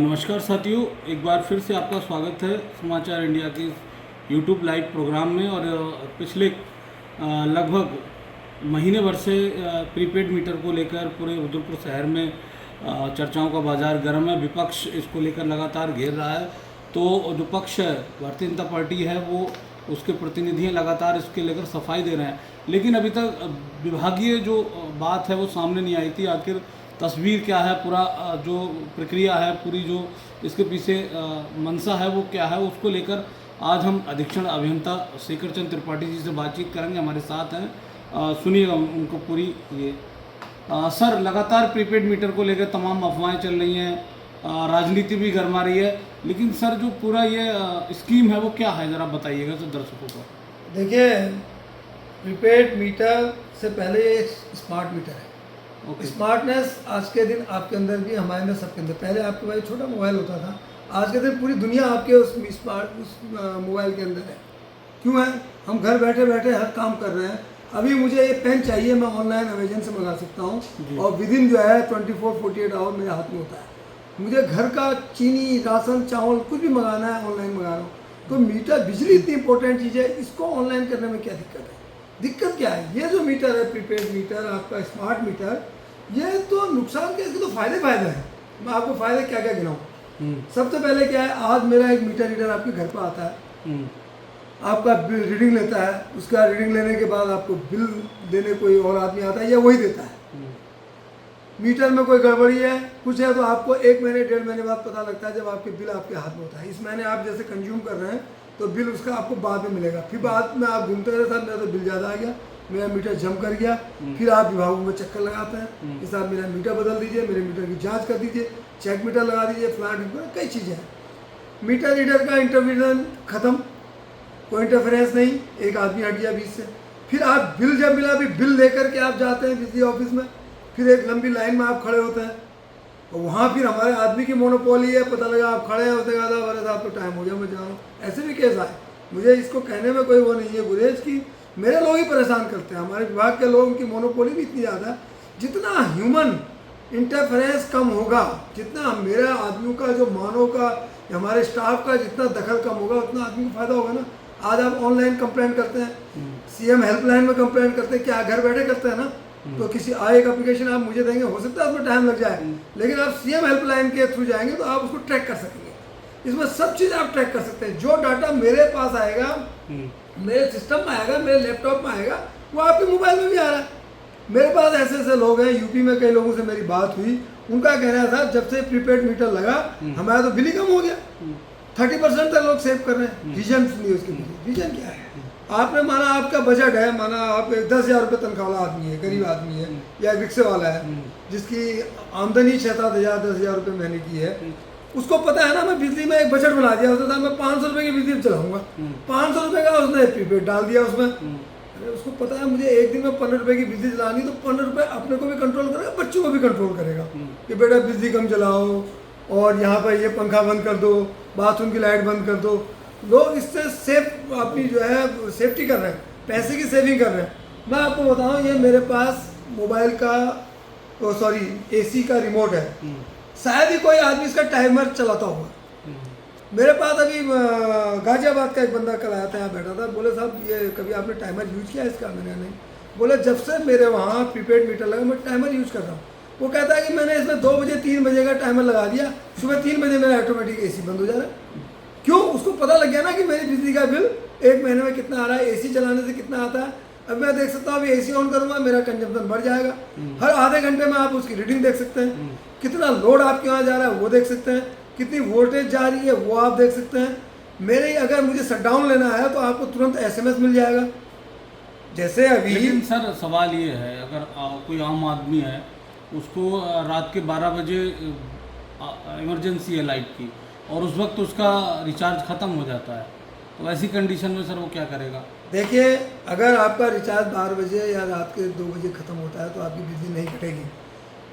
नमस्कार साथियों, एक बार फिर से आपका स्वागत है समाचार इंडिया के यूट्यूब लाइव प्रोग्राम में। और पिछले लगभग महीने भर से प्रीपेड मीटर को लेकर पूरे उदयपुर शहर में चर्चाओं का बाजार गर्म है। विपक्ष इसको लेकर लगातार घेर रहा है। तो जो पक्ष है, भारतीय जनता पार्टी है, वो उसके प्रतिनिधि लगातार इसके लेकर सफाई दे रहे हैं, लेकिन अभी तक विभागीय जो बात है वो सामने नहीं आई थी। आखिर तस्वीर क्या है, पूरा जो प्रक्रिया है, पूरी जो इसके पीछे मंशा है वो क्या है, उसको लेकर आज हम अधीक्षण अभियंता शेखर चंद्र त्रिपाठी जी से बातचीत करेंगे। हमारे साथ हैं, सुनिएगा उनको पूरी ये। सर, लगातार प्रीपेड मीटर को लेकर तमाम अफवाहें चल रही हैं, राजनीति भी गरमा रही है, लेकिन सर जो पूरा ये स्कीम है वो क्या है, ज़रा बताइएगा तो दर्शकों को। देखिए, प्रीपेड मीटर से पहले ये स्मार्ट मीटर है। स्मार्टनेस आज के दिन आपके अंदर भी, हमारे अंदर, सबके अंदर। पहले आपके पास छोटा मोबाइल होता था, आज के दिन पूरी दुनिया आपके उस मोबाइल के अंदर है। क्यों है? हम घर बैठे बैठे हर काम कर रहे हैं। अभी मुझे ये पेन चाहिए, मैं ऑनलाइन अमेजन से मंगा सकता हूँ और विदिन जो है 24-48 आवर मेरे हाथ में होता है। मुझे घर का चीनी, राशन, चावल कुछ भी मंगाना है, ऑनलाइन मंगा रहा हूँ। तो मीटर, बिजली इतनी इंपॉर्टेंट चीज़ है, इसको ऑनलाइन करने में क्या दिक्कत है? दिक्कत क्या है? ये जो मीटर है, प्रीपेड मीटर, आपका स्मार्ट मीटर, ये तो नुकसान के, इसके तो फायदे हैं। मैं आपको फायदे क्या क्या गिनाऊँ? सबसे पहले क्या है, आज मेरा एक मीटर रीडर आपके घर पर आता है, आपका बिल रीडिंग लेता है, उसका रीडिंग लेने के बाद आपको बिल देने कोई और आदमी आता है या वही देता है। मीटर में कोई गड़बड़ी है, कुछ है, तो आपको 1 महीने 1.5 महीने बाद पता लगता है, जब आपके बिल आपके हाथ में होता है। इस महीने आप जैसे कंज्यूम कर रहे हैं तो बिल उसका आपको बाद में मिलेगा। फिर बाद में आप घूमते रहे, साहब मेरा तो बिल ज़्यादा आ गया, मेरा मीटर जम कर गया। फिर आप विभागों में चक्कर लगाते हैं कि साहब मेरा मीटर बदल दीजिए, मेरे मीटर की जांच कर दीजिए, चेक मीटर लगा दीजिए, फ्लैट, कई चीज़ें हैं। मीटर रीडर का इंटरवेंशन खत्म, कोई इंटरफेरेंस नहीं, एक आदमी हट गया बीच से। फिर आप बिल जब मिला, भी बिल लेकर के आप जाते हैं बिजली ऑफिस में, फिर एक लंबी लाइन में आप खड़े होते हैं और वहाँ फिर हमारे आदमी की मोनोपोली है। पता लगा आप खड़े हैं, उसने कहा था अरे साहब तो टाइम हो गया, मैं जा रहा हूँ। ऐसे भी केस आए। मुझे इसको कहने में कोई वो नहीं है गुरेज की, मेरे लोग ही परेशान करते हैं। हमारे विभाग के लोगों की मोनोपोली भी इतनी ज़्यादा है। जितना ह्यूमन इंटरफेरेंस कम होगा, जितना मेरे आदमियों का, जो मानव का, हमारे स्टाफ का जितना दखल कम होगा, उतना आदमी को फायदा होगा ना। आज आप ऑनलाइन कंप्लेंट करते हैं, सीएम हेल्पलाइन में कंप्लेंट करते हैं, क्या घर बैठे करते हैं ना। तो किसी एक एप्लीकेशन आप मुझे देंगे, हो सकता है उसमें टाइम लग जाए, लेकिन आप सीएम हेल्पलाइन के थ्रू जाएंगे तो आप उसको ट्रैक कर सकेंगे। इसमें सब चीज़ आप ट्रैक कर सकते हैं। जो डाटा मेरे पास आएगा, मेरे सिस्टम में आएगा, मेरे लैपटॉप में आएगा, वो आपके मोबाइल में भी आ रहा है। मेरे पास ऐसे ऐसे लोग हैं, यूपी में कई लोगों से मेरी बात हुई, उनका कहना था जब से प्रीपेड मीटर लगा हमारा तो बिल ही कम हो गया। 30% तक लोग सेव कर रहे हैं। रीजन सुनिए उसके पीछे। रीजन क्या है? आपने माना आपका बजट है, माना आप 10,000 रुपये तनख्वाह वाला आदमी है, गरीब आदमी है, या रिक्शे वाला है जिसकी आमदनी 6-7 हज़ार 10,000 रुपये महीने की है। उसको पता है ना, मैं बिजली में एक बजट बना दिया, उसने मैं 500 रुपये की बिजली चलाऊंगा, 500 रुपये का उसने प्रीपेड डाल दिया उसमें। अरे उसको पता है मुझे एक दिन में 15 रुपये की बिजली चलानी, तो 15 रुपये अपने को भी कंट्रोल करेगा, बच्चों को भी कंट्रोल करेगा कि बेटा बिजली कम चलाओ, और यहाँ पर ये पंखा बंद कर दो, बाथरूम की लाइट बंद कर दो। लोग इससे सेफ अपनी जो है सेफ्टी कर रहे हैं, पैसे की सेविंग कर रहे हैं। मैं आपको बताऊं, ये मेरे पास मोबाइल का, एसी का रिमोट है। शायद ही कोई आदमी इसका टाइमर चलाता होगा। मेरे पास अभी गाजियाबाद का एक बंदा कल आया था, यहाँ बैठा था, बोले साहब ये कभी आपने टाइमर यूज किया इसका? मैंने नहीं। बोले जब से मेरे वहाँ प्रीपेड मीटर लगा मैं टाइमर यूज कर रहा हूँ। वो कहता है कि मैंने इसमें 2 बजे 3 बजे का टाइमर लगा दिया, सुबह 3 बजे मेरा ऑटोमेटिक एसी बंद हो जा रहा है। क्यों? उसको पता लग गया ना कि मेरी बिजली का बिल 1 महीने में कितना आ रहा है, एसी चलाने से कितना आता है। अब मैं देख सकता हूँ, अभी एसी ऑन करूँगा मेरा कंजम्पशन बढ़ जाएगा। हर आधे घंटे में आप उसकी रीडिंग देख सकते हैं, कितना लोड आपके यहाँ जा रहा है वो देख सकते हैं, कितनी वोल्टेज जा रही है वो आप देख सकते हैं। मेरे अगर मुझे शटडाउन लेना है तो आपको तुरंत SMS मिल जाएगा। जैसे अभी, लेकिन सर सवाल ये है, अगर कोई आम आदमी है, उसको रात के 12 बजे इमरजेंसी है लाइट की, और उस वक्त उसका रिचार्ज ख़त्म हो जाता है, तो ऐसी कंडीशन में सर वो क्या करेगा? देखिए, अगर आपका रिचार्ज 12 बजे या रात के 2 बजे ख़त्म होता है तो आपकी बिजली नहीं कटेगी।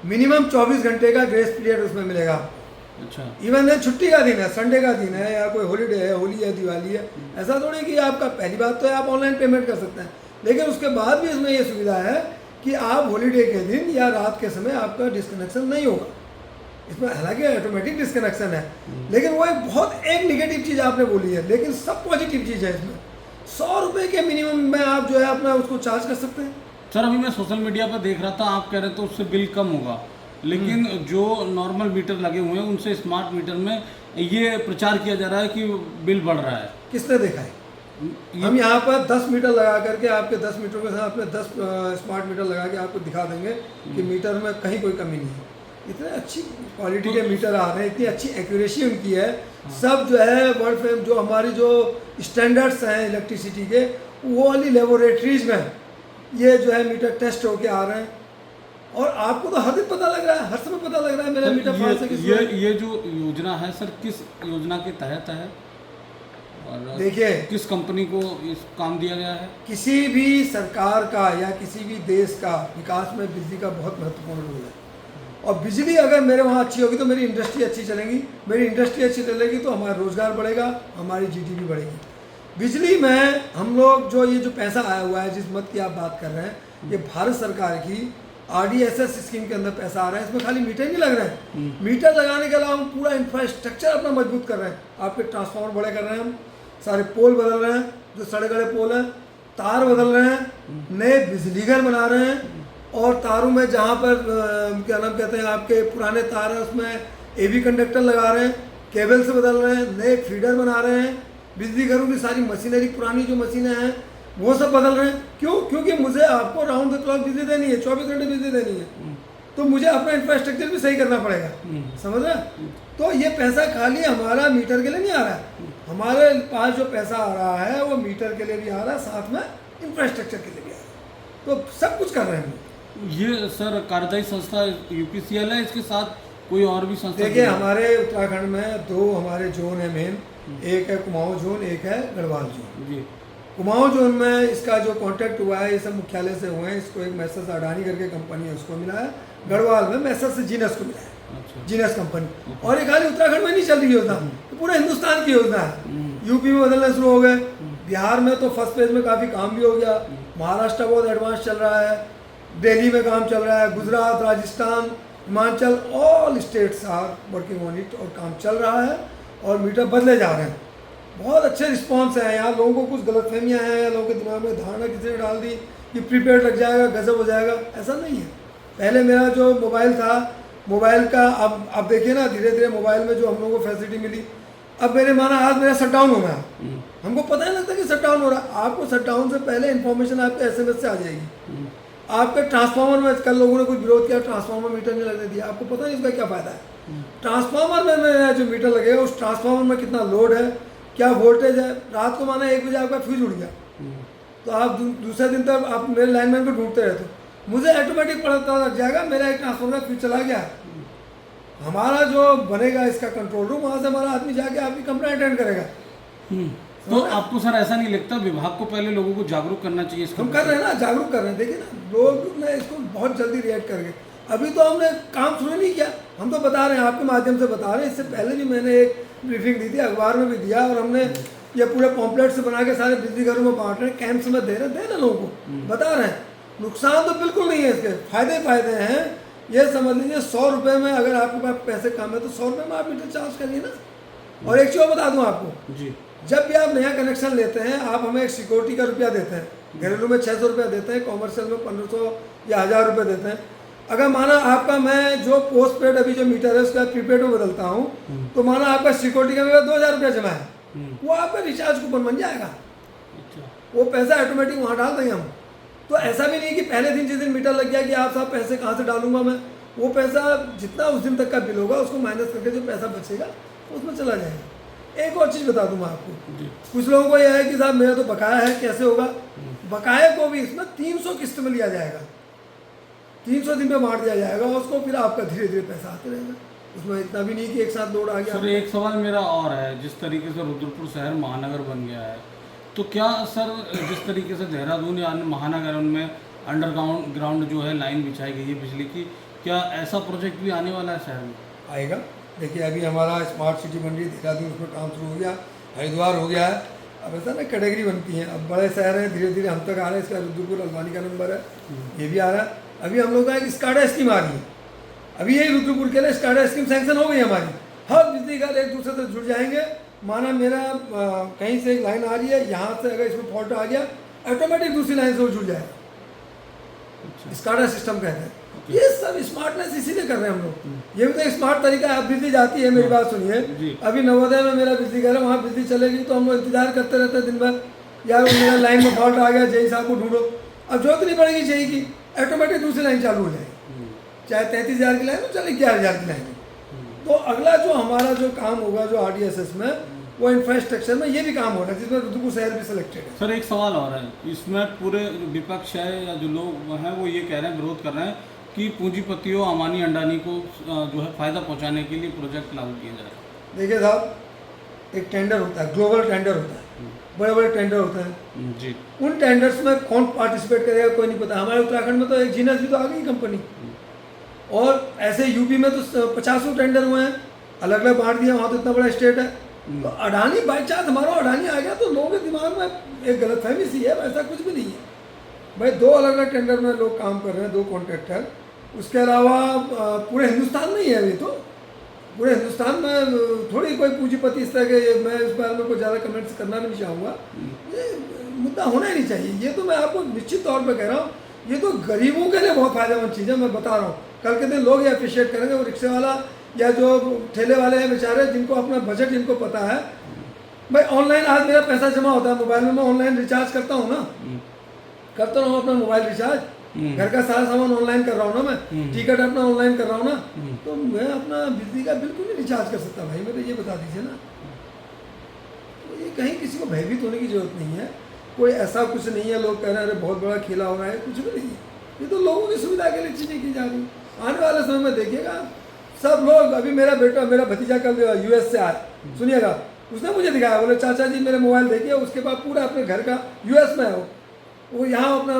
मिनिमम 24 घंटे का ग्रेस पीरियड उसमें मिलेगा आपको। अच्छा। इवन छुट्टी का दिन है, संडे का दिन है, या कोई हॉलीडे है, होली है, दिवाली है, ऐसा थोड़ी कि आपका, पहली बात तो है आप ऑनलाइन पेमेंट कर सकते हैं, लेकिन उसके बाद भी इसमें ये सुविधा है कि आप हॉलीडे के दिन या रात के समय आपका डिस्कनेक्शन नहीं होगा। इसमें हालांकि ऑटोमेटिक डिस्कनेक्शन है, लेकिन वो एक बहुत एक निगेटिव चीज़ आपने बोली है, लेकिन सब पॉजिटिव चीज़ है इसमें। 100 रुपये के मिनिमम में आप जो है अपना उसको चार्ज कर सकते हैं। सर अभी मैं सोशल मीडिया पर देख रहा था, आप कह रहे थे उससे बिल कम होगा, लेकिन जो नॉर्मल मीटर लगे हुए हैं उनसे स्मार्ट मीटर में ये प्रचार किया जा रहा है कि बिल बढ़ रहा है। किसने देखा है? हम यहाँ पर 10 मीटर लगा करके आपके 10 मीटर के साथ अपने 10 स्मार्ट मीटर लगा के आपको दिखा देंगे कि मीटर में कहीं कोई कमी नहीं है। इतने अच्छी क्वालिटी के मीटर आ रहे हैं, इतनी अच्छी एक्यूरेसी उनकी है। सब जो है वर्ल्ड फेम जो हमारी जो स्टैंडर्ड्स हैं इलेक्ट्रिसिटी के, वो वाली लेबोरेटरीज में ये जो है मीटर टेस्ट होके आ रहे हैं। और आपको तो हर दिन पता लग रहा है, हर समय पता लग रहा है मेरा मीटर पास है किस ये जो योजना है सर किस योजना के तहत है और देखिए किस कंपनी को इस काम दिया गया है? किसी भी सरकार का या किसी भी देश का विकास में बिजली का बहुत महत्वपूर्ण रोल है। और बिजली अगर मेरे वहाँ अच्छी होगी तो मेरी इंडस्ट्री अच्छी चलेगी, मेरी इंडस्ट्री अच्छी चलेगी तो हमारा रोजगार बढ़ेगा, हमारी जीडीपी बढ़ेगी। बिजली में हम लोग जो ये जो पैसा आया हुआ है, जिस मत की आप बात कर रहे हैं, ये भारत सरकार की RDSS स्कीम के अंदर पैसा आ रहा है। इसमें खाली मीटर नहीं लग रहे हैं, मीटर लगाने के अलावा हम पूरा इंफ्रास्ट्रक्चर अपना मजबूत कर रहे हैं। आपके ट्रांसफार्मर बड़े कर रहे हैं, हम सारे पोल बदल रहे हैं, जो सड़े गड़े पोल हैं, तार बदल रहे हैं, नए बिजली घर बना रहे हैं। और तारों में जहाँ पर क्या नाम कहते हैं आपके पुराने तार हैं उसमें AV कंडक्टर लगा रहे हैं, केबल से बदल रहे हैं, नए फीडर बना रहे हैं। बिजली घरों की सारी मशीनरी, पुरानी जो मशीनें हैं वो सब बदल रहे हैं। क्यों? क्योंकि मुझे आपको राउंड द क्लॉक बिजली देनी है, 24 घंटे बिजली देनी है, तो मुझे अपना इंफ्रास्ट्रक्चर भी सही करना पड़ेगा। समझ रहे? तो ये पैसा खाली हमारा मीटर के लिए नहीं आ रहा है, हमारे पास जो पैसा आ रहा है वो मीटर के लिए भी आ रहा है, साथ में इंफ्रास्ट्रक्चर के लिए भी आ रहा है। तो सब कुछ कर रहे हैं। ये सर कार्यदायी संस्था UPCL है, इसके साथ कोई और भी संस्था? देखिए हमारे उत्तराखंड में 2 हमारे जोन है मेन, एक है कुमाऊं जोन, एक है गढ़वाल जोन जी। कुमाऊं जोन में इसका जो कॉन्टैक्ट हुआ है ये सब मुख्यालय से हुए हैं। इसको एक मैसेज अडानी करके कंपनी है उसको मिला है, गढ़वाल में मैसेज से जीनस को मिला है। अच्छा। Genus company. और ये खाली उत्तराखंड में नहीं चल रही योजना, तो पूरे हिंदुस्तान की योजना है। यूपी में बदलने शुरू हो गए, बिहार में तो फर्स्ट फेज में काफ़ी काम भी हो गया, महाराष्ट्र बहुत एडवांस चल रहा है, दिल्ली में काम चल रहा है, Gujarat, Rajasthan, Himachal, all states are working on it, और काम चल रहा है और मीटर बदले जा रहे हैं। बहुत अच्छे रिस्पांस हैं। यहाँ लोगों को कुछ गलतफहमियाँ हैं, या लोगों के दिमाग में धारणा किसी ने डाल दी कि प्रीपेड लग जाएगा, गजब हो जाएगा, ऐसा नहीं है। पहले मेरा जो मोबाइल था, मोबाइल का अब देखिए ना, धीरे धीरे मोबाइल में जो हम लोगों को फैसिलिटी मिली, अब मेरे माना आज मेरा शट डाउन हो गया, हमको पता नहीं लगता कि शट डाउन हो रहा है। आपको शट डाउन से पहले इन्फॉर्मेशन आपके SMS से आ जाएगी। आपके ट्रांसफार्मर में कल लोगों ने कुछ विरोध किया, ट्रांसफार्मर मीटर नहीं लगने दिया, आपको पता नहीं इसका क्या फ़ायदा है। ट्रांसफार्मर में मेरा जो मीटर लगेगा उस ट्रांसफार्मर में कितना लोड है, क्या वोल्टेज है। रात को माना 1 बजे आपका फ्यूज उड़ गया, तो आप दूसरे दिन तक आप मेरे लाइनमैन को ढूंढते रहते हो, मुझे ऑटोमेटिक पता लग जाएगा मेरा एक ट्रांसफार्मर फ्यूज चला गया। हमारा जो बनेगा इसका कंट्रोल रूम, वहाँ से हमारा आदमी जाके आपकी कंप्लेंट अटेंड करेगा। तो आपको सर ऐसा नहीं लगता विभाग को पहले लोगों को जागरूक करना चाहिए? हम कर रहे हैं ना, जागरूक कर रहे हैं। देखिए ना, लोग ने इसको बहुत जल्दी रिएक्ट कर गए। अभी तो हमने काम शुरू नहीं किया, हम तो बता रहे हैं, आपके माध्यम से बता रहे हैं। इससे पहले भी मैंने एक ब्रीफिंग दी थी, अखबार में भी दिया, और हमने ये पूरे पॉम्पलेट से बना के सारे बिजली घरों में बांट रहे हैं, कैंप्स में दे रहे हैं लोगों को, बता रहे हैं। नुकसान तो बिल्कुल नहीं है, इसके फायदे हैं। ये समझ लीजिए 100 रुपये में अगर आपके पास पैसे कम है तो 100 रुपये में आप मीटर चार्ज करिए ना। और एक चीज़ बता दूँ आपको जी, जब भी आप नया कनेक्शन लेते हैं, आप हमें एक सिक्योरिटी का रुपया देते हैं। घरेलू में 600 रुपया देते हैं, कॉमर्शियल में 1500 या 1000 रुपये देते हैं। अगर माना आपका मैं जो पोस्ट पेड अभी जो मीटर है उसका प्रीपेड में बदलता हूँ, तो माना आपका सिक्योरिटी का मेरा 2000 रुपया जमा है, वो आपका रिचार्ज कूपन बन जाएगा। वो पैसा ऑटोमेटिक वहाँ डाल देंगे हम। तो ऐसा भी नहीं कि पहले दिन जिस दिन मीटर लग गया कि आप साहब पैसे कहाँ से डालूंगा मैं, वो पैसा जितना उस दिन तक का बिल होगा उसको माइनस करके जो पैसा बचेगा उसमें चला जाएगा। एक और चीज़ बता दूँ मैं आपको, कुछ लोगों को यह है कि साहब मेरा तो बकाया है, कैसे होगा? बकाये को भी इसमें 300 किस्त में लिया जाएगा, 300 दिन में बांट दिया जाएगा उसको, फिर आपका धीरे धीरे पैसा आते रहेगा। उसमें इतना भी नहीं कि एक साथ लोड आ गया। सर एक सवाल मेरा और है, जिस तरीके से रुद्रपुर शहर महानगर बन गया है, तो क्या सर जिस तरीके से देहरादून या अन्य महानगर उनमें अंडरग्राउंड जो है लाइन बिछाई गई है बिजली की, क्या ऐसा प्रोजेक्ट भी आने वाला है शहर में? आएगा। देखिए अभी हमारा स्मार्ट सिटी बन रही है देहरादून, उसमें काम शुरू हो गया, हरिद्वार हो गया है। अब ऐसा ना कैटेगरी बनती है, अब बड़े शहर हैं, धीरे धीरे हम तक आ रहे हैं। इसका रुद्रपुर अलवानी का नंबर है, ये भी आ रहा है। अभी हम लोग का एक स्काडा स्कीम आ रही है। अभी यही रुद्रपुर के लिए स्टार्टर स्कीम सैंक्शन हो गई हमारी, हर बिजली घर एक दूसरे से जुड़ जाएंगे। माना मेरा कहीं से एक लाइन आ रही है, यहाँ से अगर इसमें फॉल्ट आ गया ऑटोमेटिक दूसरी लाइन से वो जुड़ जाएगा। स्टार्टर सिस्टम कहते हैं। ये सब स्मार्टनेस इसीलिए कर रहे हैं हम लोग। ये भी तो एक स्मार्ट तरीका है। अब बिजली जाती है, मेरी बात सुनिए, अभी नवोदय में मेरा बिजली घर है, वहाँ बिजली चलेगी तो हम लोग इंतजार करते रहते हैं दिन भर, यार मेरा लाइन में फॉल्ट आ गया, जेई साहब को ढूंढो। अब जरूरत नहीं पड़ेगी जेई की, ऑटोमेटिक दूसरी लाइन चालू हो जाएगी, चाहे 33,000 की लाइन हो चले 11,000 की लाइन हो। तो अगला जो हमारा जो काम होगा जो RDSS में, वो इंफ्रास्ट्रक्चर में ये भी काम हो रहा है, जिसमें रुद्रपुर शहर भी सिलेक्टेड है। सर एक सवाल और है इसमें, पूरे विपक्ष है या जो लोग हैं वो ये कह रहे हैं, विरोध कर रहे हैं कि पूंजीपतियों अमानी अंडानी को जो है फ़ायदा पहुंचाने के लिए प्रोजेक्ट लागू किया जा रहा है। देखिए साहब, एक टेंडर होता है, ग्लोबल टेंडर होता है, बड़े बड़े टेंडर होते हैं जी। उन टेंडर्स में कौन पार्टिसिपेट करेगा कोई नहीं पता। हमारे उत्तराखंड में तो एक जीनस भी तो आ गई कंपनी, और ऐसे यूपी में तो 50 टेंडर हुए हैं, अलग अलग बांट दिया, वहाँ तो इतना बड़ा स्टेट है। तो अडानी बाई चांस हमारा अडानी आ गया तो लोगों के दिमाग में एक गलतफहमी सी है, ऐसा कुछ भी नहीं है भाई। 2 अलग अलग टेंडर में लोग काम कर रहे हैं, 2 कॉन्ट्रैक्टर। उसके अलावा पूरे हिंदुस्तान में ही है अभी तो, पूरे हिंदुस्तान में थोड़ी कोई पूंजीपति इस तरह के, मैं इस बारे में कोई ज़्यादा कमेंट्स करना भी नहीं चाहूँगा, ये मुद्दा होना ही नहीं चाहिए। ये तो मैं आपको निश्चित तौर पर कह रहा हूँ, ये तो गरीबों के लिए बहुत फायदेमंद चीज़ है, मैं बता रहा हूँ। कल के दिन लोग ये अप्रिशिएट करेंगे, वो रिक्शे वाला या जो ठेले वाले हैं बेचारे, जिनको अपना बजट जिनको पता है। भाई ऑनलाइन आज मेरा पैसा जमा होता है मोबाइल में, मैं ऑनलाइन रिचार्ज करता हूँ ना, करता हूँ अपना मोबाइल रिचार्ज, घर का सारा सामान ऑनलाइन कर रहा हूँ ना, मैं टिकट अपना ऑनलाइन कर रहा हूँ ना, तो मैं अपना बिजली का बिल्कुल नहीं रिचार्ज कर सकता भाई, मेरे ये बता दीजिए ना। तो ये कहीं किसी को भयभीत होने की जरूरत नहीं है, कोई ऐसा कुछ नहीं है लोग कह रहे हैं अरे बहुत बड़ा खेला हो रहा है, कुछ भी नहीं है। ये तो लोगों की सुविधा के लिए चीज़ें की जा रही हैं। आने वाले समय में देखिएगा सब लोग, अभी मेरा बेटा, मेरा भतीजा कल US से आया, सुनिएगा, उसने मुझे दिखाया, बोले चाचा जी मेरे मोबाइल देखिए, उसके बाद पूरा अपने घर का US में है वो यहाँ अपना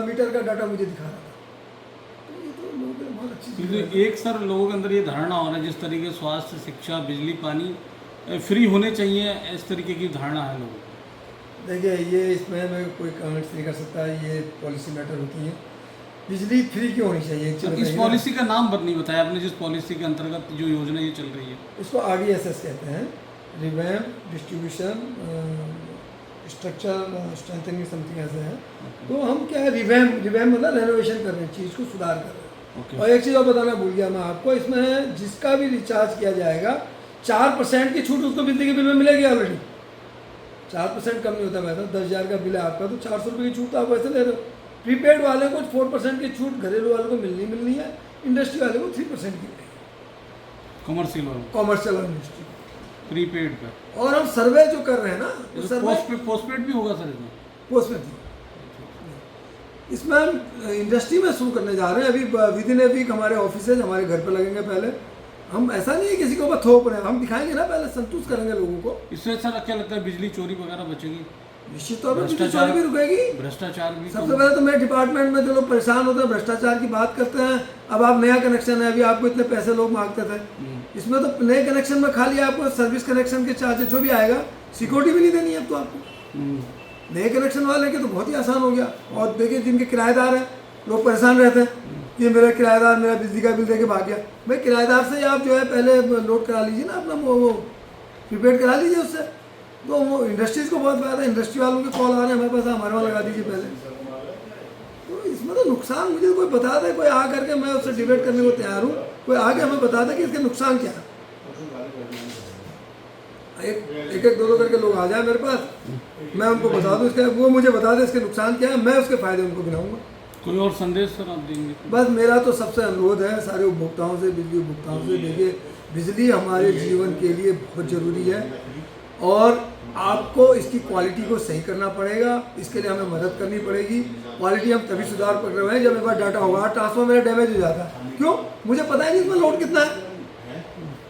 मीटर का डाटा मुझे दिखा रहा था। तो ये तो लोगों के लिए बहुत अच्छी चीज़ है। एक सर लोगों के अंदर ये धारणा हो रहा है, जिस तरीके स्वास्थ्य, शिक्षा, बिजली, पानी फ्री होने चाहिए, इस तरीके की धारणा है लोगों को। देखिए ये इसमें मैं कोई कमेंट्स नहीं कर सकता, ये पॉलिसी मैटर होती है। बिजली फ्री क्यों होनी चाहिए? इस पॉलिसी का नाम नहीं बताया आपने, जिस पॉलिसी के अंतर्गत जो योजना ये चल रही है। इसको RDSS कहते हैं, revamp distribution structure strengthening something ऐसे है। तो हम क्या है, रिवैम्प मतलब रेनोवेशन कर रहे हैं, चीज़ को सुधार कर रहे हैं। और एक चीज़ और बताना भूल गया मैं आपको, इसमें जिसका भी रिचार्ज किया जाएगा 4% की छूट उसको बिजली के बिल में मिलेगी ऑलरेडी। 4% कम नहीं होता। वैसे 10,000 का बिल है आपका तो 400 रुपये की छूट तो आप वैसे ले रहे हो। प्रीपेड वाले को 4% की छूट घरेलू वाले को मिलनी है, इंडस्ट्री वाले को 3% की मिलेगी, कॉमर्शियल और इंडस्ट्री प्रीपेड पे। और हम सर्वे जो कर रहे हैं ना, पोस्टपेड भी होगा सर इसमें? पोस्टपेड इसमें हम इंडस्ट्री में शुरू करने जा रहे हैं। अभी विद इन ए वीक हमारे ऑफिसेज हमारे घर पे लगेंगे। पहले हम ऐसा नहीं है किसी को ऊपर थोप रहे हैं, हम दिखाएंगे ना, पहले संतुष्ट करेंगे लोगों को। इससे सर क्या लगता है बिजली चोरी वगैरह बचेगी? निश्चित तौर पर भ्रष्टाचार भी रुकेगी। भ्रष्टाचार भी सबसे पहले तो मेरे डिपार्टमेंट में जो लोग परेशान होते हैं भ्रष्टाचार की बात करते हैं। अब आप नया कनेक्शन है, अभी आपको इतने पैसे लोग मांगते थे, इसमें तो नए कनेक्शन में खाली आपको सर्विस कनेक्शन के चार्जेस जो भी आएगा, सिक्योरिटी भी नहीं देनी है अब तो आपको। नए कनेक्शन वाले के तो बहुत ही आसान हो गया। और देखिए जिनके किराएदार हैं, लोग परेशान रहते हैं, ये मेरा किराएदार मेरा बिजली का बिल दे के भाग गया। भाई किराएदार से आप जो है पहले नोट करा लीजिए ना, अपना वो प्रीपेड करा लीजिए उससे, तो वो इंडस्ट्रीज़ को बहुत फायदा है। इंडस्ट्री वालों के कॉल आ रहे हैं हमारे पास, हमारे वहाँ लगा दीजिए पहले। तो इसमें तो नुकसान मुझे कोई बता दे, कोई आ करके, मैं उससे डिबेट करने को तैयार हूँ, कोई आके हमें बता दे कि इसके नुकसान क्या है। एक दो करके लोग आ जाए मेरे पास, मैं उनको बता दूँ इसके, वो मुझे बता दे इसके नुकसान क्या है, मैं उसके फायदे उनको गिनाऊंगा। कोई और संदेश सर आप देंगे? बस मेरा तो सबसे अनुरोध है सारे उपभोक्ताओं से, बिजली उपभोक्ताओं से, देखिए बिजली हमारे जीवन के लिए बहुत ज़रूरी है और आपको इसकी क्वालिटी को सही करना पड़ेगा। इसके लिए हमें मदद करनी पड़ेगी। क्वालिटी हम तभी सुधार कर रहे हैं जब एक बार डाटा होगा। ट्रांसफॉर्मर मेरा डैमेज हो जाता है, क्यों? मुझे पता ही नहीं इसमें लोड कितना है,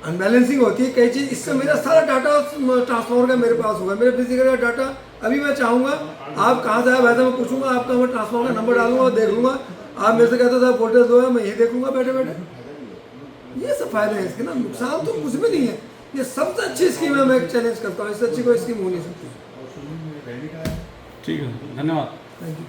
अनबैलेंसिंग होती है कई चीज़। इससे मेरा सारा डाटा ट्रांसफॉर्मर का मेरे पास होगा, मेरे बिजली का डाटा। अभी मैं चाहूँगा आप कहाँ से आए, वैसे मैं पूछूंगा आपका, मैं ट्रांसफॉर्मर का नंबर डालूंगा और देख लूँगा। आप मेरे से कहते थे वोल्टेज दो है, मैं यही देख लूँगा बैठे बैठे। ये सब फायदे हैं इसके ना, नुकसान तो कुछ भी नहीं है। ये सबसे अच्छी स्कीम है, मैं चैलेंज करता हूँ, इससे अच्छी कोई स्कीम हो नहीं सकती। ठीक है, धन्यवाद। Thank you.